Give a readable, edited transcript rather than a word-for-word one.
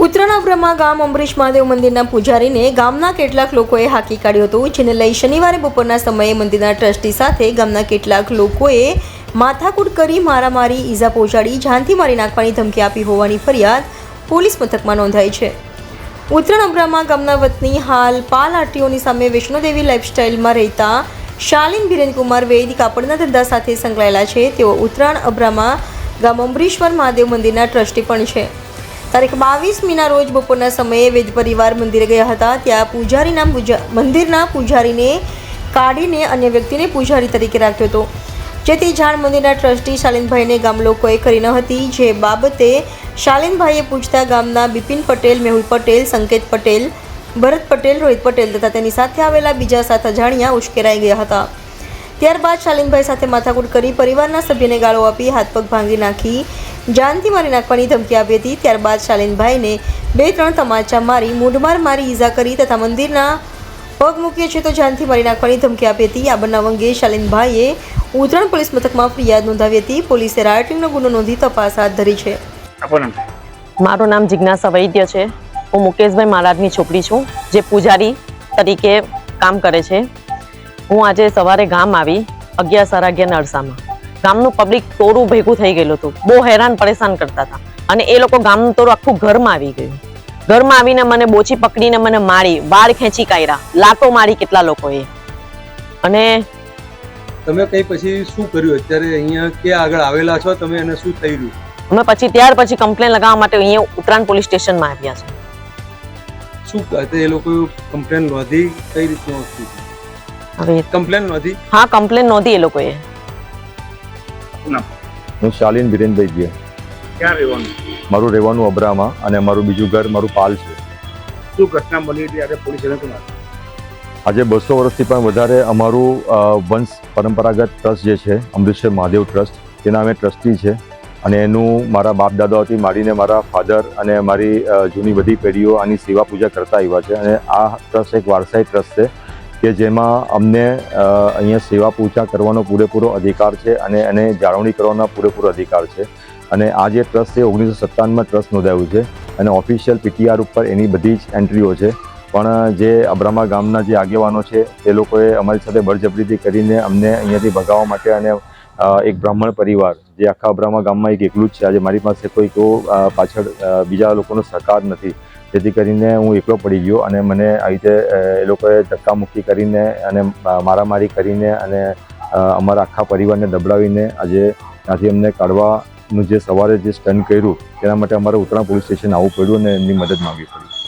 ઉત્તરાના બ્રહ્મા ગામ અંબરીશ મહાદેવ મંદિરના પૂજારીને ગામના કેટલાક લોકોએ હાંકી કાઢ્યો હતો, જેને લઈ શનિવારે બપોરના સમયે મંદિરના ટ્રસ્ટી સાથે ગામના કેટલાક લોકોએ માથાકૂટ કરી મારામારી, ઈજા પહોંચાડી જાનથી મારી નાખવાની ધમકી આપી હોવાની ફરિયાદ પોલીસ મથકમાં નોંધાઈ છે। ઉત્તરાના બ્રહ્મા ગામના વતની હાલ પાલ આરટીઓની સામે વૈષ્ણોદેવી લાઇફસ્ટાઇલમાં રહેતા શાલિન બિરેનકુમાર વૈદ કાપડના ધંધા સાથે સંકળાયેલા છે। તેઓ ઉત્તરાયણ અબ્રામા ગામ અંબરીશ્વર મહાદેવ મંદિરના ટ્રસ્ટી પણ છે। તારીખ 22 મીના રોજ બપોરના સમયે વૈદ પરિવાર મંદિરે ગયા હતા। ત્યાં મંદિરના પૂજારીને કાઢીને અન્ય વ્યક્તિને પૂજારી તરીકે રાખ્યો હતો, જેથી જાણ મંદિરના ટ્રસ્ટી શાલિનભાઈને ગામ લોકોએ કરી ન હતી। જે બાબતે શાલિનભાઈએ પૂછતા ગામના બિપિન પટેલ, મેહુલ પટેલ, સંકેત પટેલ, ભરત પટેલ, રોહિત પટેલ તથા તેની સાથે આવેલા બીજા 7 અજાણ્યા ઉશ્કેરાઈ ગયા હતા। ત્યારબાદ શાલિનભાઈ સાથે માથાકૂટ કરી પરિવારના સભ્યને ગાળો આપી હાથ પગ ભાંગી નાખી જાનથી મારી નાખવાની ધમકી આપી હતી। ત્યારબાદ શાલિનભાઈને 2-3 તમાચા મારી મૂઢમાર મારી ઈજા કરી તથા મંદિરના પગ મૂકીએ છે તો જાનથી મારી નાખવાની ધમકી આપી હતી। આ બનાવ અંગે શાલિનભાઈએ ઉત્તરાયણ પોલીસ મથકમાં ફરિયાદ નોંધાવી હતી। પોલીસે રાયોટિંગનો ગુનો નોંધી તપાસ હાથ ધરી છે। મારું નામ જિજ્ઞાસા વૈદ્ય છે। હું મુકેશભાઈ મહારાજની છોકરી છું, જે પૂજારી તરીકે કામ કરે છે। હું આજે સવારે ગામ આવી 11:11 અરસામાં ગામનું પબ્લિક ટોરું ભેગું થઈ ગયેલું હતું, બહુ હેરાન પરેશાન કરતા હતા અને એ લોકો ગામનું ટોરું આખું ઘરમાં આવી ગયું। ઘરમાં આવીને મને બોચી પકડીને મને મારી, વાળ ખેંચી કાઢ્યા, લાતો મારી કેટલા લોકોએ। અને તમે કઈ પછી શું કર્યું? અત્યારે અહીંયા કે આગળ આવેલા છો તમે અને શું થઈ રહ્યું? અમે ત્યાર પછી કમ્પ્લેન લગાવવા માટે અહીંયા ઉત્તરાયણ પોલીસ સ્ટેશનમાં આવ્યા છે। શું એ લોકો કમ્પ્લેન નોંધી? કઈ રીતનું હવે કમ્પ્લેન નોંધી? હા, કમ્પ્લેન નોંધી એ લોકોએ। હું શાલિન બિરેનભાઈ છે। ક્યાં રહેવાનું? મારું રહેવાનું અબ્રામા અને મારું બીજું ઘર મારું પાલ છે। શું ઘટના બની હતી આજે પોલીસ આજે 200 વર્ષથી પણ વધારે અમારું વંશ પરંપરાગત ટ્રસ્ટ જે છે અંબરીશ્વર મહાદેવ ટ્રસ્ટ, તેના અમે ટ્રસ્ટી છે અને એનું મારા બાપ દાદાઓથી માંડીને મારા ફાધર અને મારી જૂની બધી પેઢીઓ આની સેવા પૂજા કરતા આવ્યા છે અને આ ટ્રસ્ટ એક વારસાઈ ટ્રસ્ટ છે કે જેમાં અમને અહીંયા સેવા પૂજા કરવાનો પૂરેપૂરો અધિકાર છે અને એને જાળવણી કરવાનો પૂરેપૂરો અધિકાર છે। અને આ જે ટ્રસ્ટ છે 1957માં ટ્રસ્ટ નોંધાયું છે અને ઓફિશિયલ પીટીઆર ઉપર એની બધી જ એન્ટ્રીઓ છે। પણ જે અબ્રામા ગામના જે આગેવાનો છે તે લોકોએ અમારી સાથે બળજબરીથી કરીને અમને અહીંયાથી ભગાવવા માટે અને એક બ્રાહ્મણ પરિવાર જે આખા અબ્રામા ગામમાં એકલું જ છે, આજે મારી પાસે કોઈ પાછળ બીજા લોકોનો સહકાર નથી, જેથી કરીને હું એકલો પડી ગયો અને મને આવી રીતે એ લોકોએ ધક્કામુક્કી કરીને અને મારામારી કરીને અને અમારા આખા પરિવારને દબડાવીને આજે ત્યાંથી અમને કાઢવાનું જે સવારે જે સ્ટન્ટ કર્યું તેના માટે અમારે ઉત્તરાયણ પોલીસ સ્ટેશન આવવું પડ્યું અને એમની મદદ માંગવી પડી।